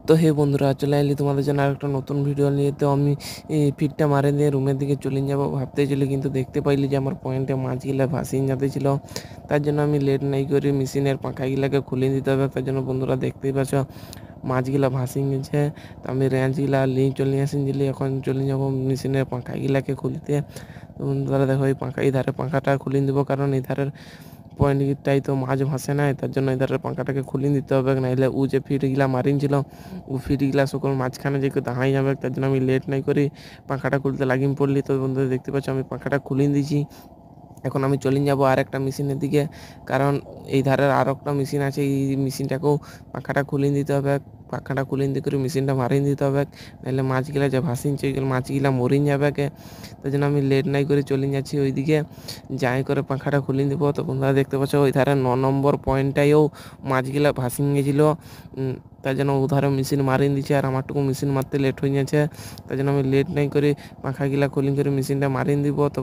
তো হে বন্ধুরা, চলে এলি তোমাদের জন্য আরেকটা নতুন ভিডিও নিয়ে। তো আমি ফিটটা মারে দিয়ে রুমের দিকে চলে যাব ভাবতে চলি, কিন্তু দেখতে পাইলি যে আমার পয়েন্টে মাছগুলা ভাসিয়ে যেতে ছিল। তার জন্য আমি লেট নাই করে মেশিনের পাখাগুলাকে খুলে দিতে হবে। তার জন্য বন্ধুরা দেখতেই পাচ্ছ মাছগুলা ভাসিয়ে গেছে। তো আমি রেঞ্চগুলা নিয়ে চলে আসিনি, এখন চলে যাবো মেশিনের পাখাগুলাকে খুলতে। তো বন্ধুরা দেখো, এই পাখা এই ধারে পাখাটা খুলে দেবো, কারণ এই ধারের পয়েন্টটাই তো মাছ ভাসে নাই। তার জন্য এধারের পাখাটাকে খুলে দিতে হবে, নাহলে ও যে ফিটগুলা মারিনছিল ও ফিটগুলা সকল মাঝখানে যে দাঁড়াই যাবে। তার জন্য আমি লেট নাই করি পাখাটা খুলতে লাগিয়ে পড়লি। তো বন্ধুরা দেখতে পাচ্ছ আমি পাখাটা খুলে দিয়েছি। এখন আমি চলে যাব আর একটা মেশিনের দিকে, কারণ এই ধারের আর একটা মেশিন আছে, এই মেশিনটাকেও পাখাটা খুলে দিতে হবে। পাখাটা খুলে দিতে করে মেশিনটা মারিয়ে দিতে হবে, নাহলে মাছগুলা যে ভাসিনছে ওইগুলো মাছগুলা মরিন যাবে। তাই জন্য আমি লেট নাই করে চলে যাচ্ছি ওইদিকে, যাই করে পাখাটা খুলে দিব। তো বন্ধুরা দেখতে পাচ্ছ ওই ধারে 9 নম্বর পয়েন্টটাইও মাছগুলা ভাসিয়ে গেছিলো। তার জন্য উধারে মেশিন মারিয়ে দিচ্ছে, আর আমারটুকু মেশিন মারতে লেট হয়ে যাচ্ছে। তাই জন্য আমি লেট নাই করে পাখাগুলা খুলে করে মেশিনটা মারিয়ে দিব। তো